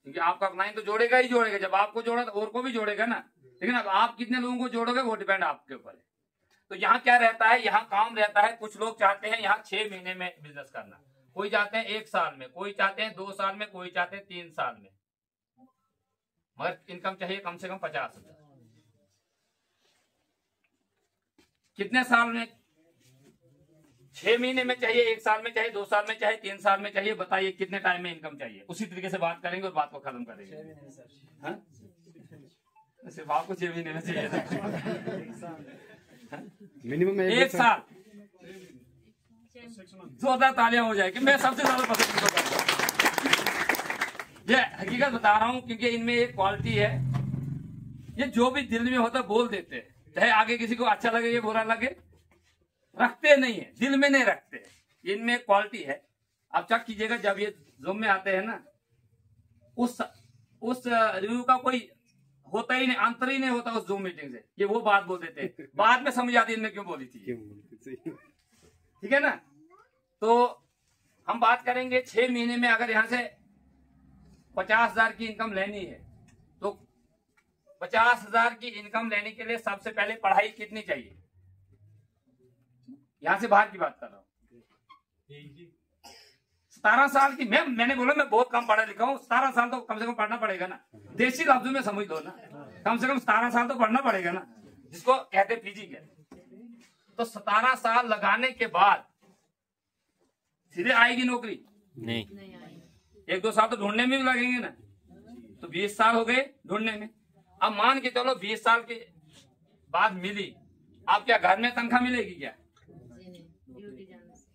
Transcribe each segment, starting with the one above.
क्योंकि आपका क्लाइंट तो जोड़ेगा ही जोड़ेगा, जब आपको जोड़ा तो और को भी जोड़ेगा ना। लेकिन अब आप कितने लोगों को जोड़ोगे वो डिपेंड आपके ऊपर है। तो यहाँ क्या रहता है, यहाँ काम रहता है, कुछ लोग चाहते हैं यहाँ 6 महीने में बिजनेस करना, कोई चाहते हैं 1 साल में, कोई चाहते हैं 2 साल में, कोई चाहते हैं 3 साल में, मगर इनकम चाहिए कम से कम 50,000। कितने साल में? 6 महीने में चाहिए, 1 साल में चाहिए, 2 साल में चाहिए, 3 साल में चाहिए, बताइए कितने टाइम में इनकम चाहिए। उसी तरीके से बात करेंगे और बात को खत्म करेंगे। सिर्फ आपको 6 महीने में चाहिए मिनिमम 1 साल। 14 तालियां हो जाएगी। मैं सबसे ज्यादा पसंद करता हूँ, ये हकीकत बता रहा हूँ, क्योंकि इनमें एक क्वालिटी है, ये जो भी दिल में होता है बोल देते हैं, चाहे आगे किसी को अच्छा लगे या बुरा लगे, रखते नहीं है, दिल में नहीं रखते। इनमें एक क्वालिटी है, आप चेक कीजिएगा, जब ये जूम में आते हैं ना, उस रिव्यू का कोई होता ही नहीं, अंतर ही नहीं होता उस जूम मीटिंग से। ये वो बात बोल देते हैं, बाद में समझ आती है इनने क्यों बोली थी। ठीक है ना। तो हम बात करेंगे 6 महीने में अगर यहाँ से 50,000 की इनकम लेनी है, तो 50,000 की इनकम लेने के लिए सबसे पहले पढ़ाई कितनी चाहिए? यहां से बाहर की बात कर रहा हूँ। 17 साल की, मैंने बोला मैं बहुत कम पढ़ा लिखा हूँ, 17 साल तो कम से कम पढ़ना पड़ेगा ना। देसी लफ्जों में समझ लो ना, कम से कम 17 साल तो पढ़ना पड़ेगा ना, जिसको कहते फिजिकल। तो 17 साल लगाने के बाद सीधे आएगी नौकरी? नहीं, 1-2 साल तो ढूंढने में भी लगेंगे ना। तो 20 साल हो गए ढूंढने में। अब मान के चलो 20 साल के बाद मिली, आप क्या घर में तनख्वाह मिलेगी क्या?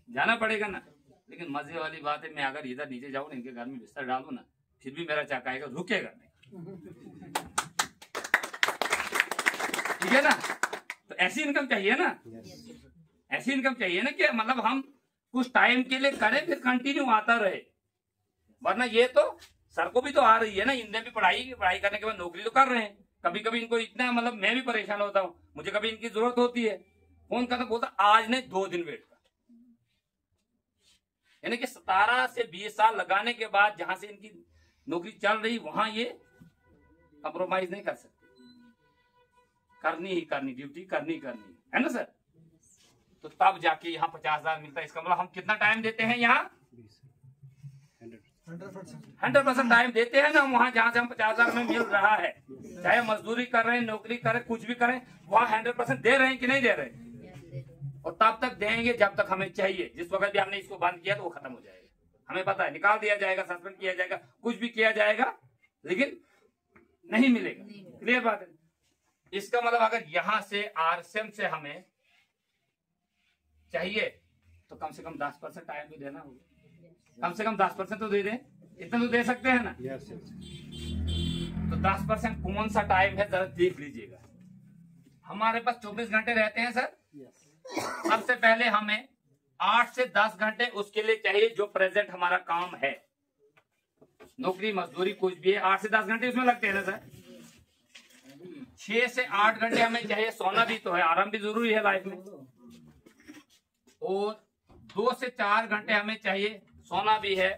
जाना पड़ेगा ना। लेकिन मजे वाली बात है, मैं अगर इधर नीचे जाऊं ना, इनके घर में बिस्तर डालू ना, फिर भी मेरा चाक आएगा, रुकेगा नहीं। ठीक है ना। तो ऐसी इनकम चाहिए ना, ऐसी इनकम चाहिए ना कि मतलब हम कुछ टाइम के लिए करें, फिर कंटिन्यू आता रहे। वरना ये तो सर को भी तो आ रही है ना, इनने भी पढ़ाई करने के बाद नौकरी तो कर रहे हैं। कभी कभी इनको इतना मतलब मैं भी परेशान होता हूँ, मुझे कभी इनकी जरूरत होती है, फोन करके बोलता आज नहीं 2 दिन वेट कर। यानी कि 17 से 20 साल लगाने के बाद जहां से इनकी नौकरी चल रही, वहां ये कंप्रोमाइज नहीं कर सकते, करनी ही करनी, ड्यूटी करनी है ना सर। तो तब जाके यहाँ 50,000 मिलता है। इसका मतलब हम कितना टाइम देते हैं यहाँ? 100% टाइम देते हैं ना, वहां जहां से हम 50,000 में मिल रहा है, चाहे मजदूरी कर रहे हैं, नौकरी कर रहे हैं, कुछ भी करें, वहां 100% दे रहे हैं कि नहीं दे रहे? और तब तक देंगे जब तक हमें चाहिए। जिस वक्त भी हमने इसको बंद किया तो वो खत्म हो जाएगा, हमें पता है, निकाल दिया जाएगा, सस्पेंड किया जाएगा, कुछ भी किया जाएगा, लेकिन नहीं मिलेगा। क्लियर बात है। इसका मतलब अगर यहां से आरसीएम से हमें चाहिए तो कम से कम 10% टाइम तो देना होगा, कम से कम 10% तो दे दें, इतना तो दे सकते हैं ना। तो 10% कौन सा टाइम है जरा देख लीजिएगा। हमारे पास 24 घंटे रहते हैं सर। सबसे पहले हमें 8 से 10 घंटे उसके लिए चाहिए जो प्रेजेंट हमारा काम है, नौकरी मजदूरी कुछ भी है, 8 से 10 घंटे उसमें लगते हैं ना सर। 6 से 8 घंटे हमें चाहिए, सोना भी तो है, आराम भी जरूरी है लाइफ में। और 2 से 4 घंटे हमें चाहिए, सोना भी है,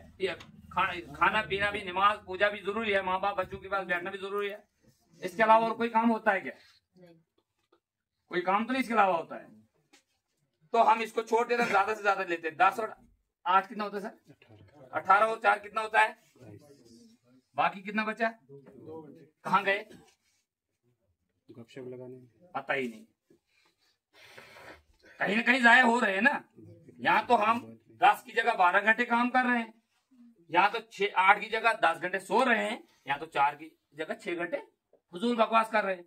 खाना पीना भी, नमाज पूजा भी जरूरी है, माँ बाप बच्चों के पास बैठना भी जरूरी है। इसके अलावा और कोई काम होता है क्या? कोई काम तो नहीं इसके अलावा होता है। तो हम इसको छोड़ देते, ज्यादा से ज्यादा लेते हैं। 10 और 8 कितना होता है सर? 18 और 4 कितना होता है? बाकी कितना बचा? कहाँ गए? गपशप लगाने पता ही नहीं, कहीं ना कहीं जाया हो रहे हैं ना। यहाँ तो हम 10 की जगह 12 घंटे काम कर रहे हैं, यहाँ तो 8 की जगह 10 घंटे सो रहे हैं, यहाँ तो 4 की जगह 6 घंटे फजूल बकवास कर रहे हैं।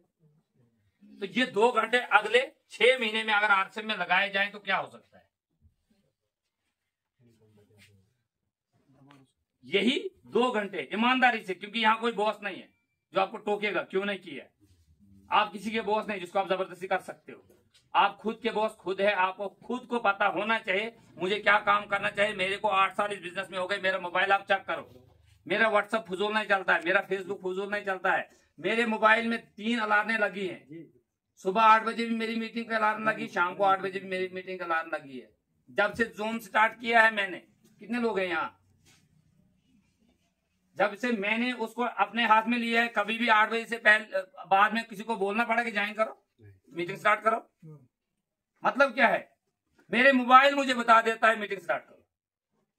तो ये 2 घंटे अगले 6 महीने में अगर आरसीएम में लगाए जाएं तो क्या हो सकता है? यही 2 घंटे ईमानदारी से, क्योंकि यहाँ कोई बॉस नहीं है जो आपको टोकेगा क्यों नहीं किया। आप किसी के बॉस नहीं जिसको आप जबरदस्ती कर सकते हो। आप खुद के बॉस खुद है। आपको खुद को पता होना चाहिए मुझे क्या काम करना चाहिए। मेरे को 8 साल इस बिजनेस में हो गए। मेरा मोबाइल आप चेक करो, मेरा व्हाट्सएप फजूल नहीं चलता है, मेरा फेसबुक फजूल नहीं चलता है। मेरे मोबाइल में 3 अलार्में लगी हैं। सुबह 8 बजे भी मेरी मीटिंग का अलार्म लगी, शाम को 8 बजे भी मेरी मीटिंग का अलार्म लगी है। जब से जूम स्टार्ट किया है मैंने, कितने लोग हैं यहाँ जब से मैंने उसको अपने हाथ में लिया है, कभी भी 8 बजे से पहले बाद में किसी को बोलना पड़ा कि ज्वाइन करो, मीटिंग स्टार्ट करो? मतलब क्या है? मेरे मोबाइल मुझे बता देता है मीटिंग स्टार्ट करो,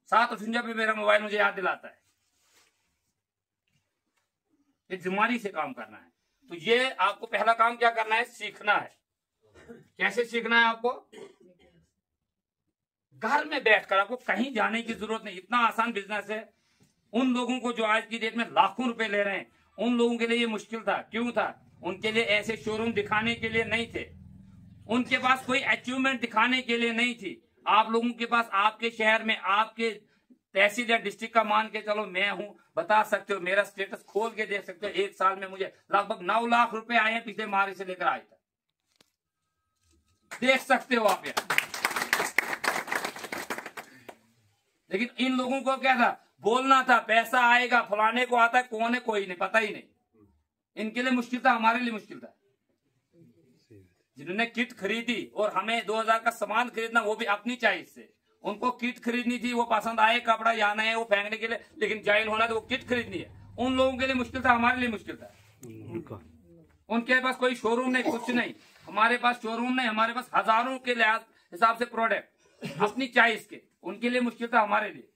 7:58 पे मेरा मोबाइल मुझे याद दिलाता है। ये जिम्मेदारी से काम करना है। तो ये आपको पहला काम क्या करना है? सीखना है। कैसे सीखना है आपको? घर में बैठकर, आपको कहीं जाने की जरूरत नहीं। इतना आसान बिजनेस है। उन लोगों को जो आज की डेट में लाखों रुपए ले रहे हैं, उन लोगों के लिए ये मुश्किल था। क्यों था? उनके लिए ऐसे शोरूम दिखाने के लिए नहीं थे, उनके पास कोई अचीवमेंट दिखाने के लिए नहीं थी। आप लोगों के पास आपके शहर में, आपके तहसील या डिस्ट्रिक्ट का मान के चलो मैं हूं, बता सकते हो, मेरा स्टेटस खोल के देख सकते हो। 1 साल में मुझे लगभग 9 लाख रुपए आए हैं पिछले मार्च से लेकर आज तक, देख सकते हो आप यहाँ। लेकिन इन लोगों को क्या था? बोलना था पैसा आएगा, फलाने को आता है, कौन है कोई नहीं, पता ही नहीं। इनके लिए मुश्किल था, हमारे लिए मुश्किल था। जिन्होंने किट खरीदी और हमें 2000 का सामान खरीदना, वो भी अपनी चॉइस से, उनको किट खरीदनी थी, वो पसंद आए कपड़ा या नहीं वो फेंकने के लिए, लेकिन ज्वाइन होना तो वो किट खरीदनी है। उन लोगों के लिए मुश्किल था, हमारे लिए मुश्किल था। उनके पास कोई शोरूम नहीं, कुछ नहीं। हमारे पास शोरूम नहीं, हमारे पास हजारों के हिसाब से प्रोडक्ट अपनी चॉइस के। उनके लिए मुश्किल था, हमारे लिए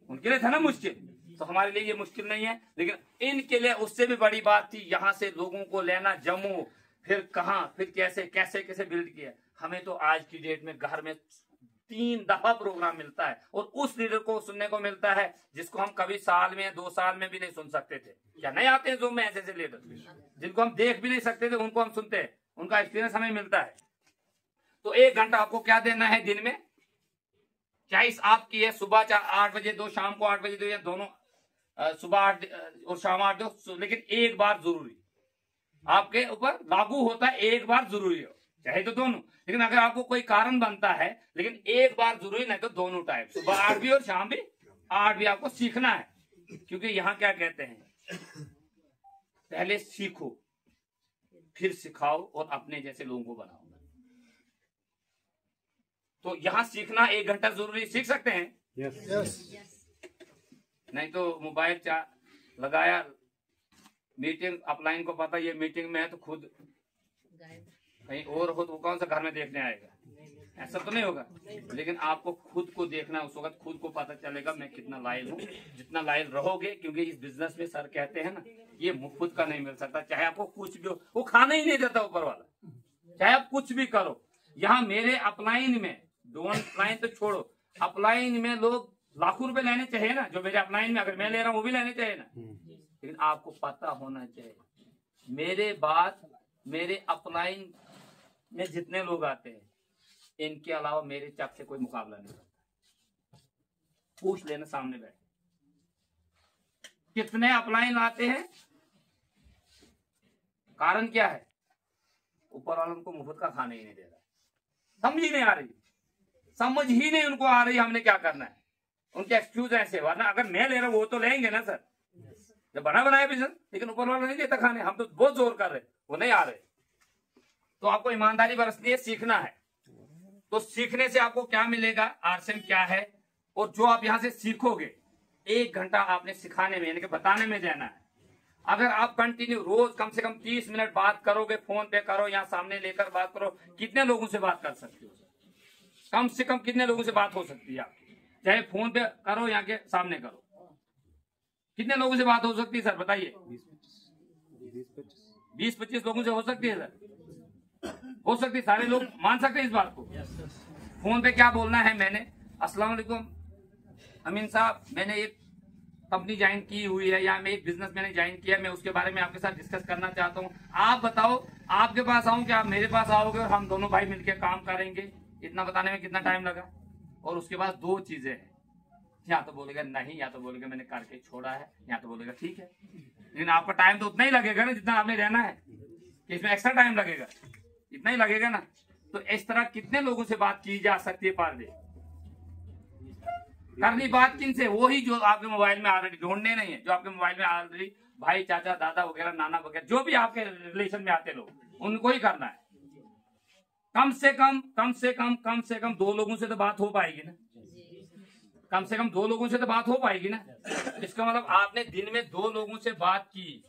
उनके लिए था ना मुश्किल। तो हमारे लिए ये मुश्किल नहीं है, लेकिन इनके लिए उससे भी बड़ी बात थी। यहाँ से लोगों को लेना जम्मू, फिर कहाँ, फिर कैसे कैसे कैसे बिल्ड किया। हमें तो आज की डेट में घर में 3 दफा प्रोग्राम मिलता है, और उस लीडर को सुनने को मिलता है जिसको हम कभी साल में 2 साल में भी नहीं सुन सकते थे। क्या नहीं आते हैं जूम में ऐसे लीडर जिनको हम देख भी नहीं सकते थे, उनको हम सुनते हैं, उनका एक्सपीरियंस हमें मिलता है। तो 1 घंटा आपको क्या देना है दिन में? चॉइस आपकी है। सुबह 8 बजे दो, शाम को 8 बजे दो, या दोनों, सुबह 8 और शाम 8 दो। लेकिन एक बार जरूरी आपके ऊपर लागू होता है, एक बार जरूरी हो, चाहे तो दोनों। लेकिन अगर आपको कोई कारण बनता है, लेकिन एक बार जरूरी, नहीं तो दोनों टाइम, सुबह 8 भी और शाम भी 8 भी आपको सीखना है। क्योंकि यहाँ क्या कहते हैं? पहले सीखो, फिर सिखाओ, और अपने जैसे लोगों को बनाओ। तो यहाँ सीखना 1 घंटा जरूरी। सीख सकते हैं? yes. नहीं तो मोबाइल लगाया, मीटिंग अपलाइन को पता ये मीटिंग में है, तो खुद कहीं और हो तो वो कौन सा घर में देखने आएगा? ऐसा तो नहीं होगा। लेकिन आपको खुद को देखना, उस वक्त खुद को पता चलेगा मैं कितना लायल हूँ। जितना लायल रहोगे, क्योंकि इस बिजनेस में सर कहते हैं ना, ये खुद का नहीं मिल सकता। चाहे आपको कुछ भी हो, वो खाना ही नहीं देता ऊपर वाला, चाहे आप कुछ भी करो। यहाँ मेरे अपलाइन में, अपलाइन तो छोड़ो, अपलाइन में लोग लाखों रुपए लेने चाहिए ना, जो मेरे अपलाइन में अगर मैं ले रहा हूँ वो भी लेने चाहिए ना। लेकिन आपको पता होना चाहिए, मेरे अपलाइन में जितने लोग आते हैं, इनके अलावा मेरे चक से कोई मुकाबला नहीं करता। पूछ लेना सामने बैठ, कितने अपलाइन आते हैं, कारण क्या है? ऊपर वाला उनको मुफ्त का खाना ही नहीं दे रहा। समझ ही नहीं आ रही, समझ ही नहीं उनको आ रही हमने क्या करना है। उनके एक्सक्यूज ऐसे, वरना अगर मैं ले रहा हूं वो तो लेंगे ना सर, जब बना बनाया बिजनेस। लेकिन ऊपर वाला नहीं देता खाने, हम तो बहुत जोर कर रहे, वो नहीं आ रहे। तो आपको ईमानदारी बरतनी है, सीखना है। तो सीखने से आपको क्या मिलेगा? आरसीएम क्या है, और जो आप यहां से सीखोगे, 1 घंटा आपने सिखाने में, यानी कि बताने में देना है। अगर आप कंटिन्यू रोज कम से कम 30 मिनट बात करोगे, फोन पे करो या सामने लेकर बात करो, कितने लोगों से बात कर सकते हो? कम से कम कितने लोगों से बात हो सकती है आपकी? चाहे फोन पे करो या के सामने करो, कितने लोगों से बात हो सकती है सर बताइए? 20-25 लोगों से हो सकती है सर, हो सकती है। सारे लोग मान सकते हैं इस बात को? फोन पे क्या बोलना है मैंने? अस्सलाम वालेकुम अमीन साहब, मैंने एक कंपनी ज्वाइन की हुई है, या मैं एक बिजनेस मैंने ज्वाइन किया है, मैं उसके बारे में आपके साथ डिस्कस करना चाहता हूँ। आप बताओ, आपके पास आऊं कि आप मेरे पास आओगे और हम दोनों भाई मिलकर काम करेंगे? इतना बताने में कितना टाइम लगा? और उसके बाद 2 चीजें हैं, या तो बोलेगा नहीं, या तो बोलेगा मैंने करके छोड़ा है, या तो बोलेगा ठीक है। लेकिन आपका टाइम तो उतना ही लगेगा ना जितना आपने रहना है, कि इसमें एक्स्ट्रा टाइम लगेगा? इतना ही लगेगा ना। तो इस तरह कितने लोगों से बात की जा सकती है पर डे? करनी बात किन से? वो ही जो आपके मोबाइल में ऑलरेडी, ढूंढने नहीं है, जो आपके मोबाइल में ऑलरेडी भाई, चाचा, दादा वगैरह, नाना वगैरह, जो भी आपके रिलेशन में आते लोग, उनको ही करना है। कम से कम 2 लोगों से तो बात हो पाएगी ना। कम से कम 2 लोगों से तो बात हो पाएगी ना। इसका मतलब आपने दिन में 2 लोगों से बात की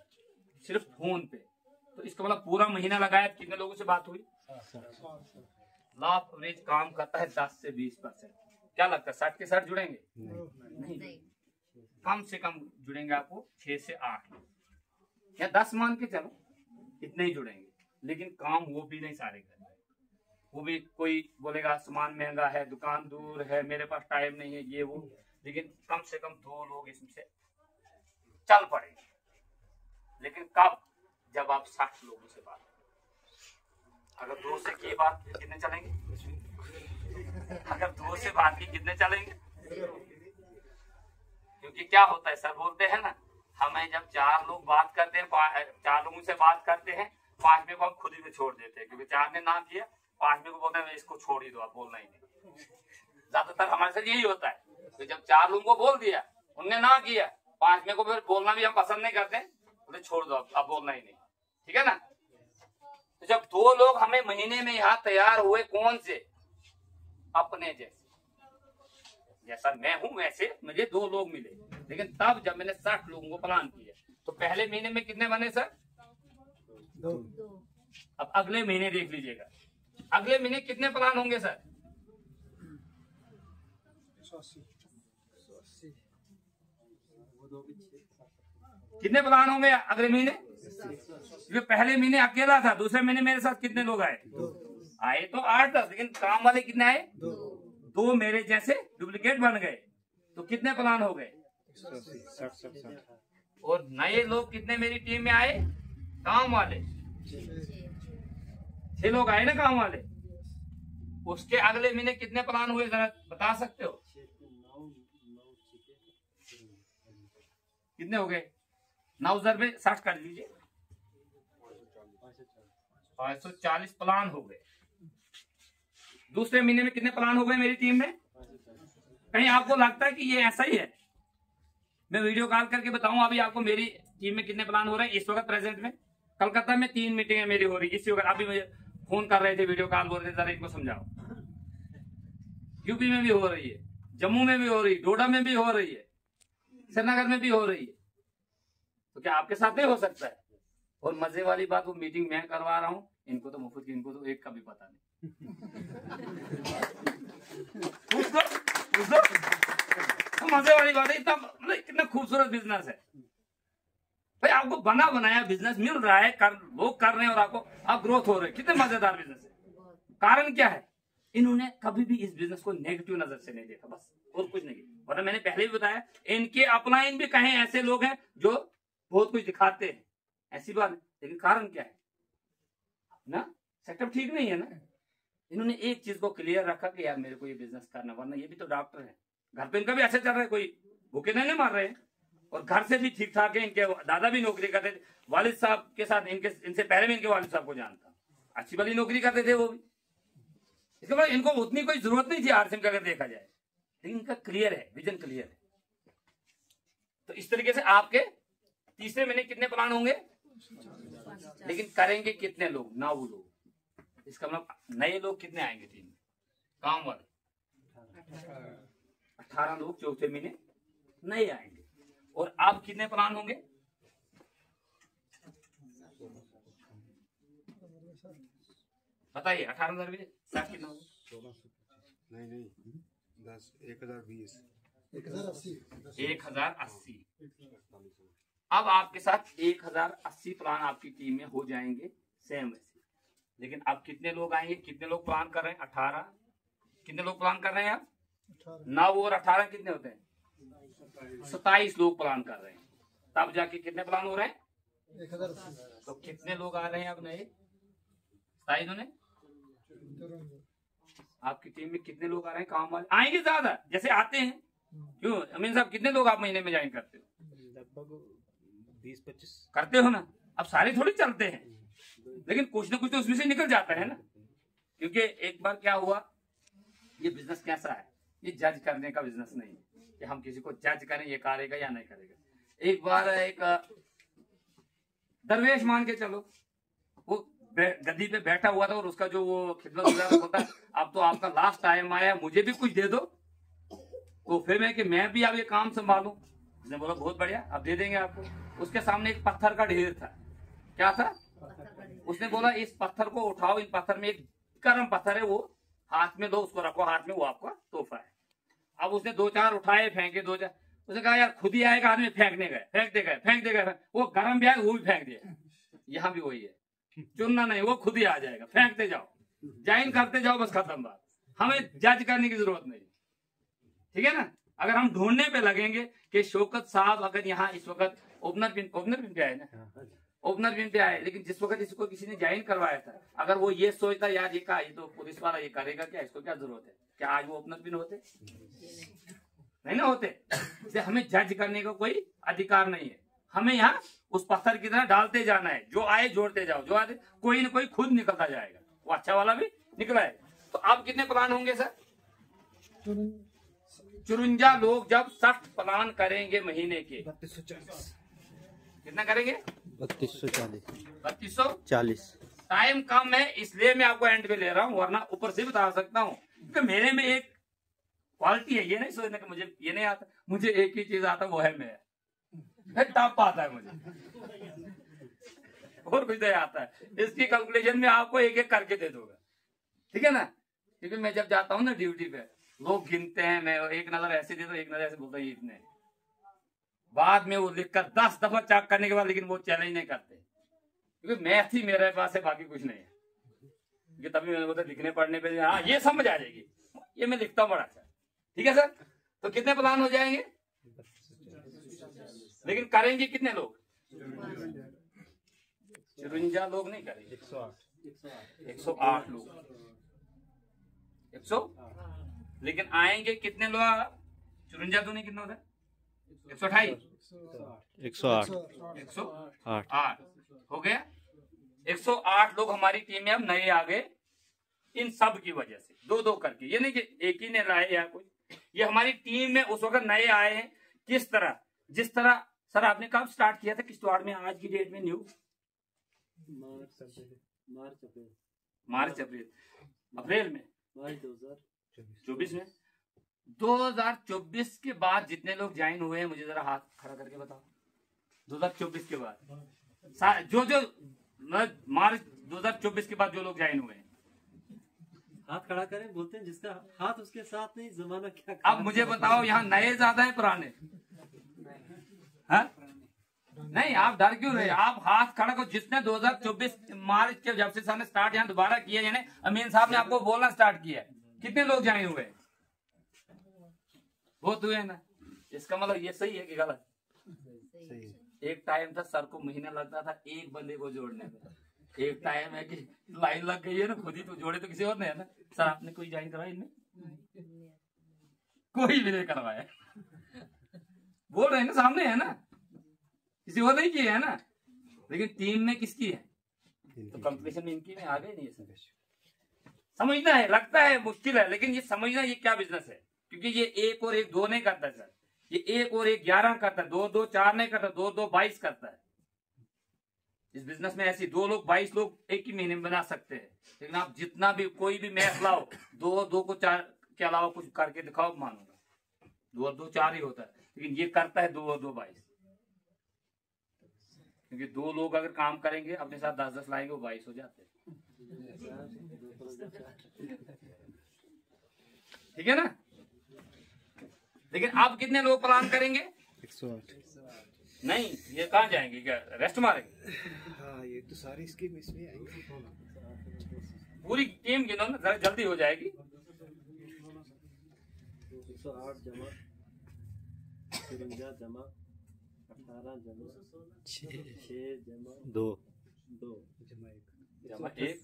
सिर्फ फोन पे, तो इसका मतलब पूरा महीना लगाया कितने लोगों से बात हुई? लाभ एवरेज काम करता है 10 से 20%। क्या लगता है 60 के 60 जुड़ेंगे? नहीं, कम से कम जुड़ेंगे आपको 6 से 8 या 10 मान के चलो, इतने ही जुड़ेंगे। लेकिन काम वो भी नहीं सारे करेंगे। वो भी कोई बोलेगा सामान महंगा है, दुकान दूर है, मेरे पास टाइम नहीं है, ये वो, लेकिन कम से कम 2 लोग इसमें चल पड़ेंगे। लेकिन कब? जब आप 60 लोगों से बात, अगर 2 से की बात कितने चलेंगे? अगर 2 से बात की कितने चलेंगे? क्योंकि क्या होता है सर बोलते हैं ना, हमें जब 4 लोग बात करते हैं, 4 लोगों से बात करते हैं, 5वें को हम खुद ही छोड़ देते हैं, क्योंकि 4 ने ना किया, 5वें को बोलते हैं इसको छोड़ ही दो, आप बोलना ही नहीं। ज्यादातर हमारे साथ यही होता है, तो जब 4 लोगों को बोल दिया, उनने ना किया, 5वें को फिर बोलना भी हम पसंद नहीं करते, बोले छोड़ दो अब बोलना ही नहीं, ठीक है ना। तो जब 2 लोग हमें महीने में यहाँ तैयार हुए, कौन से? अपने जैसे, जैसा मैं हूं वैसे मुझे 2 लोग मिले। लेकिन तब जब मैंने 60 लोगों को प्लान किया, तो पहले महीने में कितने बने सर? 2। अब अगले महीने देख लीजिएगा, अगले महीने कितने प्लान होंगे सर? 180। कितने प्लान होंगे अगले महीने? क्योंकि पहले महीने अकेला था, दूसरे महीने मेरे साथ कितने लोग आए? 2 आए तो 8-10, लेकिन काम वाले कितने आए? 2 मेरे जैसे डुप्लीकेट बन गए, तो कितने प्लान हो गए? 180। और नए लोग कितने मेरी टीम में आए? काम वाले 6 लोग आए ना काम वाले। उसके अगले महीने कितने प्लान हुए जरा बता सकते हो? कितने हो गए? 9,000 में 60 कर लीजिए, 540 प्लान हो गए। दूसरे महीने में कितने प्लान हो गए मेरी टीम में? कहीं आपको लगता है कि ये ऐसा ही है? मैं वीडियो कॉल करके बताऊं अभी आपको मेरी टीम में कितने प्लान हो रहे हैं इस वक्त प्रेजेंट में। कलकत्ता में 3 मीटिंगें मेरी हो रही है इसी वक्त, अभी मुझे फोन कर रहे थे, वीडियो कॉल बोल रहे थे, जरा इनको समझाओ। यूपी में भी हो रही है, जम्मू में भी हो रही है, डोडा में भी हो रही है, श्रीनगर में भी हो रही है। तो क्या आपके साथ नहीं हो सकता है? और मजे वाली बात, वो मीटिंग मैं करवा रहा हूँ, इनको तो मुफ्त की, इनको तो एक का भी पता नहीं। तो मजे वाली बात है, इतना मतलब कितना खूबसूरत बिजनेस है भाई। आपको बना बनाया बिजनेस मिल रहा है, लोग कर रहे हैं और आप ग्रोथ हो रहे हैं, कितने मजेदार बिजनेस है। कारण क्या है? इन्होंने कभी भी इस बिजनेस को नेगेटिव नजर से नहीं देखा, बस और कुछ नहीं। वरना मैंने पहले भी बताया, इनके अपलाइन भी कहें ऐसे लोग हैं जो बहुत कुछ दिखाते हैं, ऐसी बात है। लेकिन कारण क्या है ना, सेटअप ठीक नहीं है ना। इन्होंने एक चीज को क्लियर रखा कि यार मेरे को ये बिजनेस करना, वरना ये भी तो डॉक्टर है, घर पे इनका भी ऐसे चल रहा है, कोई भूखे नहीं मार रहे हैं, और घर से भी ठीक ठाक है। इनके दादा भी नौकरी करते थे, वालिद साहब के साथ इनसे पहले भी इनके वालिद साहब को जानता, अच्छी वाली नौकरी करते थे वो भी। इसके बाद इनको उतनी कोई जरूरत नहीं थी आरसीएम का अगर देखा जाए, लेकिन इनका क्लियर है, विजन क्लियर है। तो इस तरीके से आपके तीसरे महीने कितने प्लान होंगे, लेकिन करेंगे कितने लोग? 9 लोग। इसका मतलब नए लोग कितने आएंगे टीम में? काम वाले 18 लोग चौथे महीने नए आएंगे। और आप कितने प्लान होंगे? बताइए, 18,000 में 60 कितना होगा? नहीं 10 1020 1080। अब आपके साथ 1080 प्लान आपकी टीम में हो जाएंगे सेम वैसे। लेकिन अब कितने लोग आएंगे, कितने लोग प्लान कर रहे हैं? 18। कितने लोग प्लान कर रहे हैं आप? 9 और 18 कितने होते हैं? 27 लोग प्लान कर रहे हैं। तब जाके कितने प्लान हो रहे हैं? 1080। तो कितने लोग आ रहे हैं अब नए? 27 होने। आपकी टीम में कितने लोग आ रहे हैं? काम वाले आएंगे ज्यादा, जैसे आते हैं। क्यों अमीन साहब, कितने लोग आप महीने में ज्वाइन करते हो? लगभग 20-25 करते हो ना। अब सारे थोड़ी चलते हैं, लेकिन कुछ ना कुछ तो उसमें से निकल जाता है ना। क्योंकि एक बार क्या हुआ, ये बिजनेस कैसा है, ये जज करने का बिजनेस नहीं है कि हम किसी को जज करें ये करेगा या नहीं करेगा। एक बार एक दरवेश मान के चलो, वो गद्दी पे बैठा हुआ था और उसका जो वो खिदमत गुजार होता है, अब तो आपका लास्ट टाइम आया, मुझे भी कुछ दे दो। तोहफे में कि मैं भी अब ये काम संभालूं। उसने बोला बहुत बढ़िया, अब दे देंगे आपको। उसके सामने एक पत्थर का ढेर था। क्या था? उसने बोला इस पत्थर को उठाओ, इन पत्थर में एक गर्म पत्थर है, वो हाथ में दो, उसको रखो हाथ में, वो आपका तोहफा है। अब उसने 2-4 उठाए, फेंके 2-4। उसने कहा यार खुद ही आएगा आदमी, फेंकने गए, फेंक देगा, वो गर्म भी आएगा वो भी फेंक दिया। यहाँ भी वही है, चुनना नहीं, वो खुद ही आ जाएगा, फेंकते जाओ, ज्वाइन करते जाओ, बस खत्म बात। हमें जज करने की जरूरत नहीं, ठीक है ना। अगर हम ढूंढने पे लगेंगे कि शौकत साहब अगर यहाँ इस वक्त ओपनर पिन पे आए ना, ओपनर पिन पे आए, लेकिन जिस वक्त इसको किसी ने ज्वाइन करवाया था, अगर वो ये सोचता यार ये तो पुलिस वाला ये करेगा क्या, इसको क्या जरूरत है, क्या आज वो ओपनर पिन होते? नहीं ना होते। इसलिए हमें जज करने का कोई अधिकार नहीं है। हमें यहाँ उस पत्थर की तरह डालते जाना है, जो आए जोड़ते जाओ, जो आए कोई ना कोई खुद निकलता जाएगा, वो अच्छा वाला भी निकला है। तो अब कितने प्लान होंगे सर? 54 लोग जब 60 प्लान करेंगे महीने के, 3240। कितना करेंगे? 3240। टाइम कम है इसलिए मैं आपको एंड पे ले रहा हूँ, वरना ऊपर से बता सकता हूँ। क्योंकि मेरे में एक क्वालिटी है, ये नहीं सोचने का मुझे ये नहीं आता, मुझे एक ही चीज आता, वो है मैं टप आता है मुझे, और कुछ नहीं आता है। इसकी कैलकुलेशन में आपको एक एक करके दे दूंगा, ठीक है ना। क्योंकि मैं जब जाता हूँ ना ड्यूटी पे, लोग गिनते हैं, मैं एक नजर ऐसे दे दो, एक नजर ऐसे बोलता है इतने, बाद में वो लिखकर 10 दफा चेक करने के बाद, लेकिन वो चैलेंज नहीं करते, क्योंकि मैथ ही मेरे पास है, बाकी कुछ नहीं है। क्योंकि तभी मैंने बोला लिखने पढ़ने पे हाँ ये समझ आ जाएगी, ये मैं लिखता हूँ बड़ा अच्छा, ठीक है सर। तो कितने प्लान हो जाएंगे? लेकिन करेंगे कितने लोग? 54 लोग नहीं करेंगे, 108 लोग, 100। लेकिन आएंगे कितने लोग? 54 तो नहीं, कितना होता है? 128, 108 हो गया। 108 लोग हमारी टीम में अब नए आ गए, इन सब की वजह से, दो दो करके। ये नहीं कि एक ही ने लाए या कुछ, ये हमारी टीम में उस वक्त नए आए हैं। किस तरह? जिस तरह सर आपने कब स्टार्ट किया था, किस वार्ड में आज की डेट में? न्यू मार्च अप्रैल में 2024 में। 2024 के बाद जितने लोग ज्वाइन हुए हैं, मुझे जरा हाथ खड़ा करके बताओ। 2024 के बाद जो मार्च 2024 के बाद जो लोग ज्वाइन हुए हैं, हाथ खड़ा करें, बोलते हैं जिसका हाथ उसके साथ नहीं, जमाना क्या। अब मुझे बताओ यहाँ नए ज्यादा है पुराने? हाँ नहीं, आप डर क्यों रहे? आप हाथ खड़ा करो। जिसने 2024 मार्च के जब से सर ने स्टार्ट यहाँ दोबारा किया, यानी अमीन साहब ने आपको बोलना स्टार्ट किया, कितने लोग ज्वाइन हुए? बहुत हुए ना। इसका मतलब ये सही है कि गलत? एक टाइम था सर को महीना लगता था एक बंदे को जोड़ने में, एक टाइम है कि लाइन लग गई है ना, खुद ही तो जोड़े, तो किसी और ने है ना। सर आपने कोई ज्वाइन करवाया इनमें? कोई भी नहीं करवाया। बोल रहे हैं ना, सामने है ना, किसी और नहीं किए है ना। लेकिन टीम में किसकी है? तो कंपटीशन में इनकी में आ गए नहीं है सर। समझना है, लगता है मुश्किल है, लेकिन ये समझना ये क्या बिजनेस है। क्योंकि ये 1 और 1 2 नहीं करता सर, ये 1 और 1 11 करता है, 2 2 4 नहीं करता, 2 2 22 करता है। इस बिजनेस में ऐसी 2 लोग 22 लोग एक ही महीने में बना सकते हैं। लेकिन आप जितना भी कोई भी मैथ लाओ, 2 2 को 4 के अलावा कुछ करके दिखाओ, मानूंगा 2 और 2 4 ही होता है। लेकिन ये करता है 2 और 2 22, क्योंकि 2 लोग अगर काम करेंगे अपने साथ 10 10 लाएंगे, वो 22 हो जाते हैं। ठीक है ना। लेकिन आप कितने लोग प्लान करेंगे? 108। नहीं, ये कहाँ जाएंगे? क्या रेस्ट मारेंगे? हाँ ये तो सारी स्कीम इसमें आएंगी। पूरी टीम गिनो ना, जरा जल्दी हो जाएगी। 108 जमा, 53 जमा, 18 जमा, 6 जमा, 2 जमा 1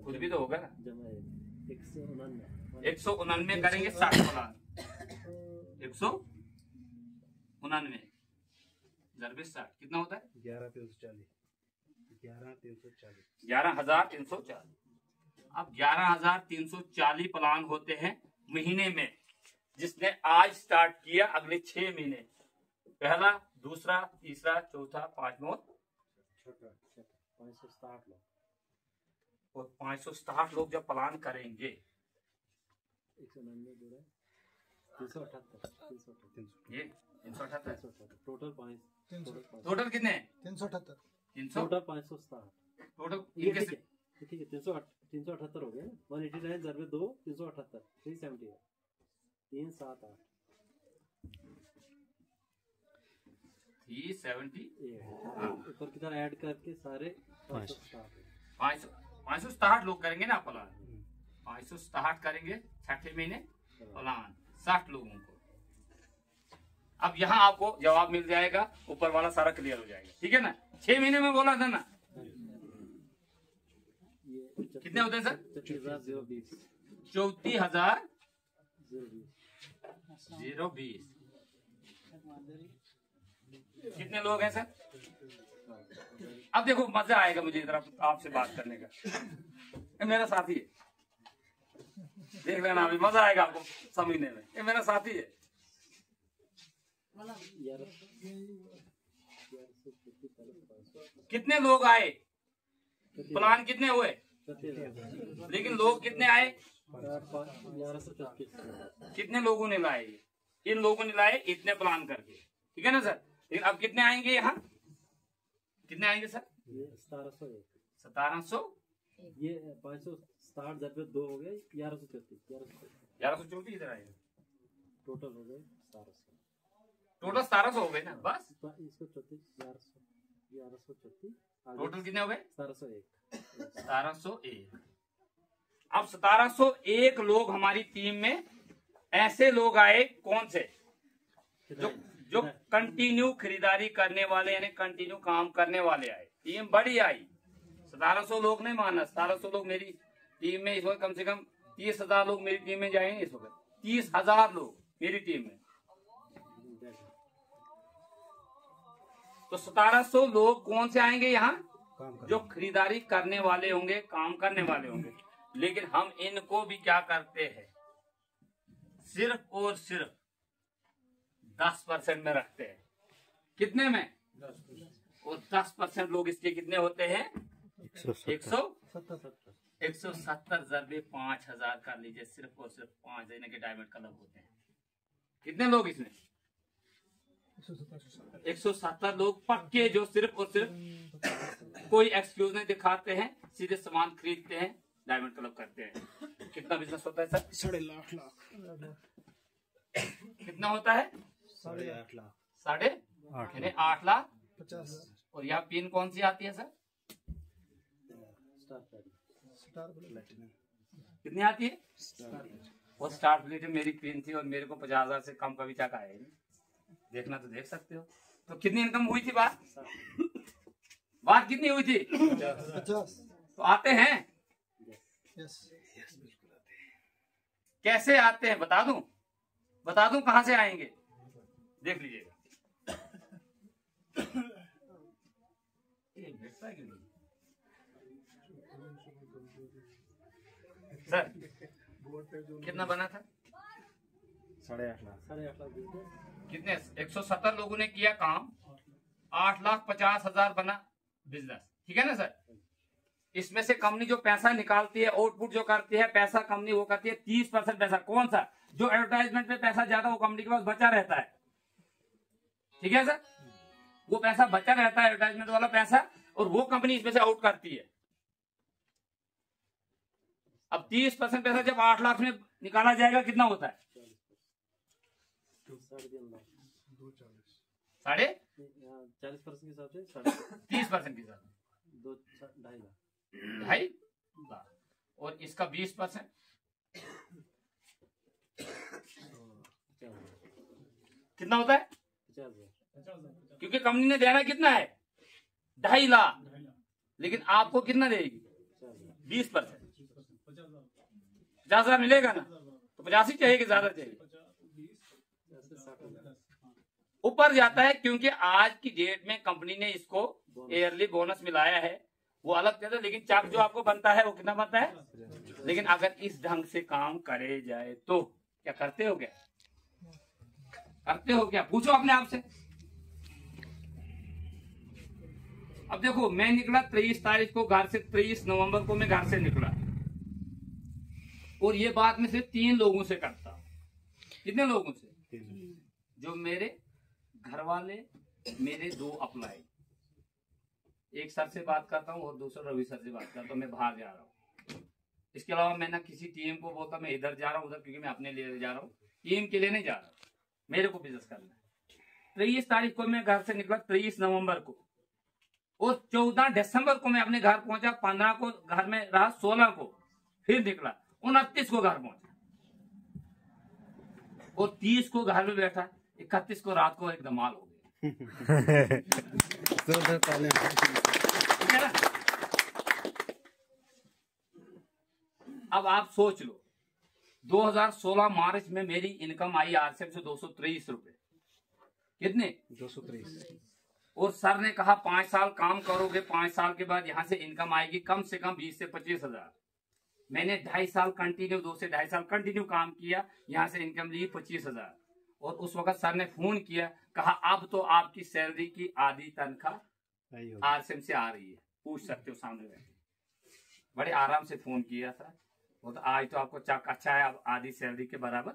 खुद भी तो होगा ना। जमा 199 199 करेंगे 60 प्लान। 199 ज़रबे 60 कितना होता है? 11340। 11,340। अब 11,340 प्लान होते हैं महीने में। जिसने आज स्टार्ट किया, अगले 6 महीने, पहला, दूसरा, तीसरा, चौथा, 5वां, 560 लोग, और 560 लोग जब प्लान करेंगे, 378 ये 378 टोटल 5 टोटल कितने हैं? 378 300 टोटल 567 टोटल ये इनके ठीक है 378 हो गया ना 189 ज़रबे 2 378 370 है 378 370 ऊपर की तरह ऐड करके सारे 567 567 लोग करेंगे ना प्लान 567 करेंगे छठे महीने प्लान 60 लोगों को। अब यहाँ आपको जवाब मिल जाएगा, ऊपर वाला सारा क्लियर हो जाएगा, ठीक है ना। 6 महीने में बोला था ना, कितने होते हैं सर? 34,020। कितने लोग हैं सर? अब देखो मजा आएगा मुझे इधर आपसे बात करने का। ये मेरा साथी है, देख लेना अभी मजा आएगा आपको समझने में। ये मेरा साथी है। कितने लोग आए? प्लान कितने हुए? लेकिन लोग कितने आए? 1134 कितने लोगों ने लाए? इन लोगों ने लाए इतने प्लान करके, ठीक है ना सर। लेकिन अब कितने आएंगे यहाँ? कितने आएंगे सर? 1700 ये 560 ज़रबे 2 हो गए 1134 इधर आएगा। टोटल हो गए 1700 टोटल 1700 हो गए ना बस। इसको 1134 टोटल कितने हो गए? 1701 अब 1701 लोग हमारी टीम में ऐसे लोग आए, कौन से? जो कंटिन्यू खरीदारी करने वाले, यानी कंटिन्यू काम करने वाले आए। टीम बड़ी आई, 1700 लोग नहीं माना। 1700 लोग मेरी टीम में इस वक्त कम से कम 30,000 लोग मेरी टीम में जाएंगे इस वक्त। 30,000 लोग मेरी टीम में। तो 1700 लोग कौन से आएंगे यहाँ? जो खरीदारी करने वाले होंगे, काम करने वाले होंगे। लेकिन हम इनको भी क्या करते हैं? सिर्फ और सिर्फ 10% में रखते हैं। कितने में? 10%। और 10% लोग इसके कितने होते हैं? 170 ज़रबे 5000 कर लीजिए। सिर्फ और सिर्फ 5 देने के डायमंड क्लब होते हैं। कितने लोग इसमें? 170 लोग पक्के, जो सिर्फ और सिर्फ कोई एक्सक्यूज नहीं दिखाते हैं, सीधे सामान खरीदते हैं, डायमंड क्लब करते हैं। कितना बिजनेस होता है सर? 8.5 लाख। कितना होता है? 8.5 लाख। 8.5 लाख 50। और यहाँ पिन कौन सी आती है सर? Star platinum. कितनी आती है? वो स्टार प्लेटिनम मेरी पिन थी और मेरे को 50,000 से कम कभी तक आया नहीं। देखना तो देख सकते हो। तो कितनी इनकम हुई थी? बात कितनी हुई थी? 50। तो आते हैं? यस। कैसे आते हैं बता दूं? कहां से आएंगे? देख लीजिएगा। सर कितना बना था? 8.5 लाख। 8.5 लाख कितने? 170 लोगों ने किया काम, 8,50,000 बना बिजनेस, ठीक है ना सर। इसमें से कंपनी जो पैसा निकालती है, आउटपुट जो करती है, पैसा कंपनी वो करती है 30% पैसा। कौन सा? जो एडवर्टाइजमेंट में पैसा ज्यादा वो कंपनी के पास बचा रहता है, ठीक है सर। वो पैसा बचा रहता है, एडवर्टाइजमेंट वाला पैसा, और वो कंपनी इसमें से आउट करती है। अब 30% पैसा जब 8 लाख में निकाला जाएगा, कितना होता है? 40% के हिसाब से 30% के साथ 2.5 लाख 2.5 लाख, और इसका 20% कितना होता है? 50,000 क्योंकि कंपनी ने देना कितना है? 2.5 लाख, लेकिन आपको कितना देगी? 20%। 50,000 मिलेगा ना? तो 50 ही चाहिए कि ज्यादा चाहिए? ऊपर जाता है, क्योंकि आज की डेट में कंपनी ने इसको ईयरली बोनस मिलाया है, वो अलग चीज है। लेकिन चाक जो आपको बनता है वो कितना बनता है? लेकिन अगर इस ढंग से काम करे जाए तो क्या करते हो? क्या करते हो? क्या पूछो अपने आप से। अब देखो, मैं निकला 23 तारीख को घर से, 23 नवंबर को मैं घर से निकला, और ये बात मैं सिर्फ 3 लोगों से करता हूं। कितने लोगों से? जो मेरे घर वाले, मेरे 2 अप्लाई, एक सर से बात करता हूँ और दूसरा रवि सर से बात करता हूँ, मैं बाहर जा रहा हूँ। इसके अलावा मैं ना किसी टीम को बोलता मैं इधर जा रहा हूँ उधर, क्योंकि मैं अपने लिए जा रहा हूँ, टीम के लिए नहीं जा रहा, मेरे को बिजनेस करना है। 23 तारीख को मैं घर से निकला, 23 नवंबर को, और 14 दिसंबर को मैं अपने घर पहुंचा, 15 को घर में रहा, 16 को फिर निकला, 29 को घर पहुंचा और 30 को घर में बैठा, 31 को रात को एक धमाल हो गया। ठीक है ना? अब आप सोच लो, 2016 मार्च में मेरी इनकम आई आरसीएम से 223 रुपए। कितने? 223। और सर ने कहा 5 साल काम करोगे, 5 साल के बाद यहाँ से इनकम आएगी कम से कम 20 से 25 हजार। मैंने 2.5 साल कंटिन्यू, 2 से 2.5 साल कंटिन्यू काम किया, यहाँ से इनकम ली 25 हजार। और उस वक्त सर ने फोन किया, कहा अब तो आपकी सैलरी की आधी तनख्वाह आरसीएम से आ रही है, पूछ सकते हो सामने बैठे। बड़े आराम से फोन किया सर, वो तो आज तो आपको चक अच्छा है, अब आधी सैलरी के बराबर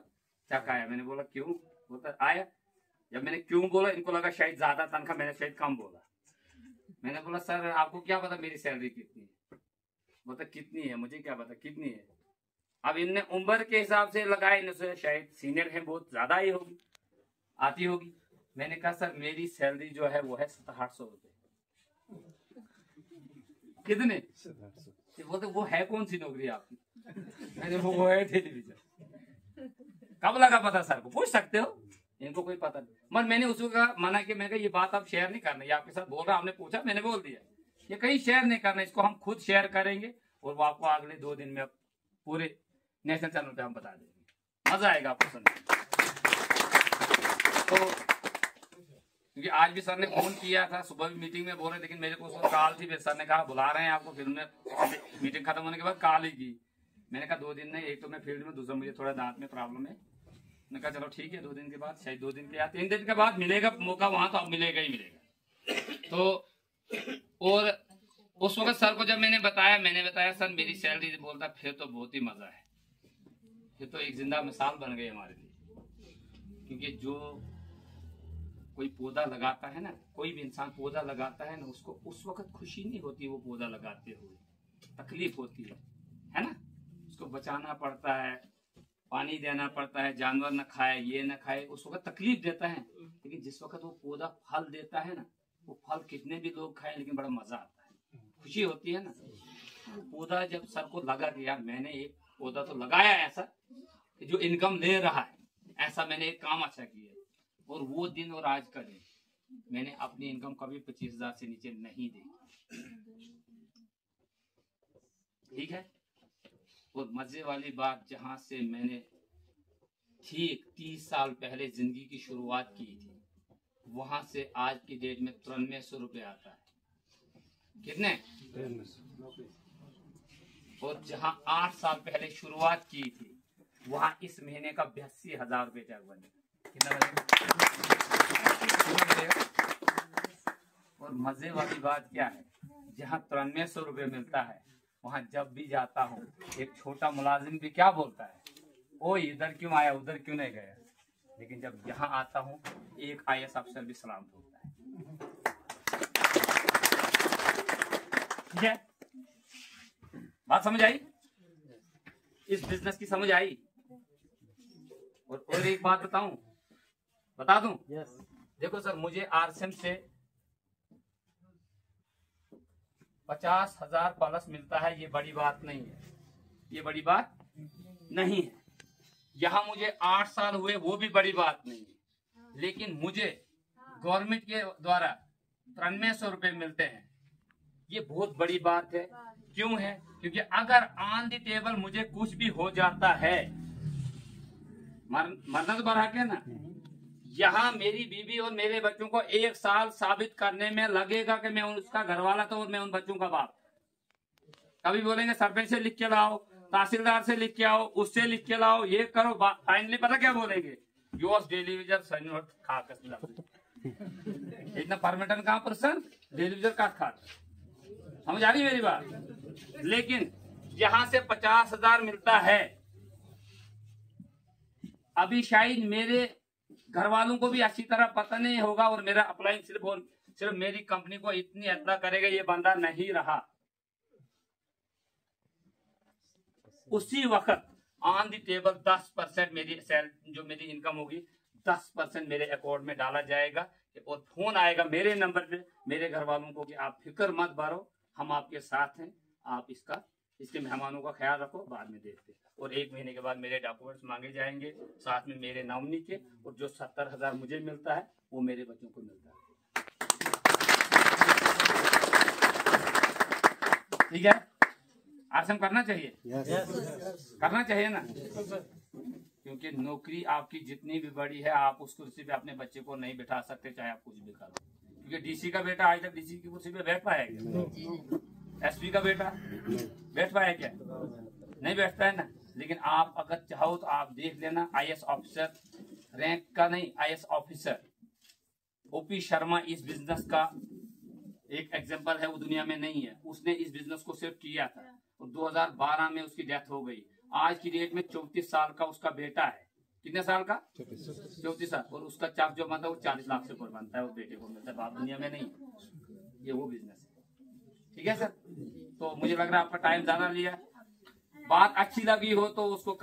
चक आया। मैंने बोला क्यों? वो तो आया। जब मैंने क्यों बोला, इनको लगा शायद ज्यादा तनख्वाह, मैंने शायद कम बोला। मैंने बोला सर आपको क्या पता मेरी सैलरी कितनी है? बोला कितनी है, मुझे क्या पता कितनी है। अब इनने उम्र के हिसाब से लगाया, इनसे शायद सीनियर है, बहुत ज्यादा ही होगी, आती होगी। मैंने कहा सर मेरी सैलरी जो है वो है 700-800 रुपए। कितने? बोलते वो है कौन सी नौकरी आपकी? मैंने वो है टेलीविजन। कब लगा पता सर को? पूछ सकते हो, इनको कोई पता नहीं। मगर मैंने उसको कहा, मना कि मैं ये बात आप शेयर नहीं करना, ये आपके साथ बोल रहा, आपने पूछा मैंने बोल दिया, ये कहीं शेयर नहीं करना, इसको हम खुद शेयर करेंगे और वो आपको अगले 2 दिन में पूरे नेशनल चैनल पे हम बता देंगे, मजा आएगा आपको सुनने। तो क्योंकि आज भी सर ने फोन किया था, सुबह भी मीटिंग में बोल रहे, लेकिन मेरे को उसको कॉल थी, फिर सर ने कहा बुला रहे हैं आपको, फिर उन्होंने मीटिंग खत्म होने के बाद कॉल ही की। मैंने कहा 2 दिन नहीं, एक तो मैं फील्ड में, दूसरा मुझे थोड़ा दांत में प्रॉब्लम है। मैंने कहा चलो ठीक है, 2 दिन के बाद, शायद 2 दिन के या 3 दिन के बाद मिलेगा मौका वहां, तो अब मिलेगा ही मिलेगा। तो और उस वक्त सर को जब मैंने बताया सर मेरी सैलरी, बोलता फिर तो बहुत ही मजा है, फिर तो एक जिंदा मिसाल बन गई हमारे लिए। क्योंकि जो कोई पौधा लगाता है ना, कोई भी इंसान पौधा लगाता है ना, उसको उस वक्त खुशी नहीं होती, वो पौधा लगाते हुए तकलीफ होती है ना। उसको बचाना पड़ता है, पानी देना पड़ता है, जानवर न खाए, ये न खाए, उस वक्त तकलीफ देता है। लेकिन जिस वक्त वो पौधा फल देता है ना, वो फल कितने भी लोग खाए, लेकिन बड़ा मजा आता है, खुशी होती है ना। पौधा जब सर को लगा कि यार मैंने एक पौधा तो लगाया ऐसा कि जो इनकम ले रहा है, ऐसा मैंने एक काम अच्छा किया, और वो दिन और आज का दिन मैंने अपनी इनकम कभी 25,000 से नीचे नहीं दी। ठीक है। और मजे वाली बात, जहां से मैंने ठीक 30 साल पहले जिंदगी की शुरुआत की थी, वहां से आज की डेट में 9300 रुपये आता है। कितने? और जहां 8 साल पहले शुरुआत की थी, वहां इस महीने का 82,000 रुपये चेक बनेगा। कितना बनेगा? और मजे वाली बात क्या है, जहां 9300 रुपये मिलता है, वहां जब भी जाता हूँ, एक छोटा मुलाजिम भी क्या बोलता है, ओ इधर क्यों आया, उधर क्यों नहीं गया। लेकिन जब यहाँ आता हूँ, एक IAS अफसर भी सलाम बोलता है। ठीक है, बात समझ आई? इस बिजनेस की समझ आई? और एक बात बताऊं, बता दूं? यस। देखो सर, मुझे आरसीएम से 50,000 प्लस मिलता है, ये बड़ी बात नहीं है, ये बड़ी बात नहीं है। यहाँ मुझे 8 साल हुए, वो भी बड़ी बात नहीं है। लेकिन मुझे गवर्नमेंट के द्वारा 9300 रुपये मिलते हैं, ये बहुत बड़ी बात है। क्यों है? क्योंकि अगर ऑन द टेबल मुझे कुछ भी हो जाता है, मरना तो बड़ा है ना, यहाँ मेरी बीवी और मेरे बच्चों को 1 साल साबित करने में लगेगा कि मैं उसका घरवाला था और मैं उन बच्चों का बाप। कभी बोलेंगे सरपंच से लिख के लाओ, तहसीलदार से लिख के आओ, उससे लिख के लाओ, ये करो, फाइनली पता क्या बोलेंगे, योर्स डेलीविजर सनवर्थ खाकर इतना परमिटन कहाँ पर सर, डेलीविजर का खाता। समझ आ रही मेरी बात? लेकिन यहाँ से 50,000 मिलता है, अभी शायद मेरे घर वालों को भी अच्छी तरह पता नहीं होगा और मेरा अप्लाई सिर्फ मेरी कंपनी को इतनी अदा करेगा, ये बंदा नहीं रहा। उसी वक्त ऑन द टेबल 10% मेरी जो मेरी इनकम होगी 10% मेरे अकाउंट में डाला जाएगा और फोन आएगा मेरे नंबर पे मेरे घर वालों को कि आप फिक्र मत बारो, हम आपके साथ हैं, आप इसके मेहमानों का ख्याल रखो, बाद में देखते हैं। और 1 महीने के बाद मेरे डॉक्यूमेंट्स मांगे जाएंगे, साथ में मेरे नॉमिनी के, और जो 70,000 मुझे मिलता है वो मेरे बच्चों को मिलता है। ठीक है, आसन करना चाहिए। करना चाहिए ना, क्योंकि नौकरी आपकी जितनी भी बड़ी है आप उस कुर्सी पे अपने बच्चे को नहीं बैठा सकते, चाहे आप कुछ भी करो। क्योंकि डीसी का बेटा आज तक डीसी की कुर्सी पे बैठ पाया क्या? एसपी का बेटा बैठ पाया क्या? नहीं बैठता है ना। लेकिन आप अगर चाहो तो आप देख लेना, आईएएस ऑफिसर रैंक का नहीं, आईएएस ऑफिसर ओपी शर्मा इस बिजनेस का एक एग्जांपल है, वो दुनिया में नहीं है। उसने इस बिजनेस को सिर्फ किया था और 2012 में उसकी डेथ हो गई। आज की डेट में 34 साल का उसका बेटा है। कितने साल का? 34 साल। और उसका चार्ज जो बनता है वो 40 लाख से ऊपर बनता है, उस बेटे को मिलता है। बात दुनिया में नहीं, ये वो बिजनेस है। ठीक है सर, तो मुझे लग रहा है आपका टाइम ज्यादा लिया। बात अच्छी लगी हो तो उसको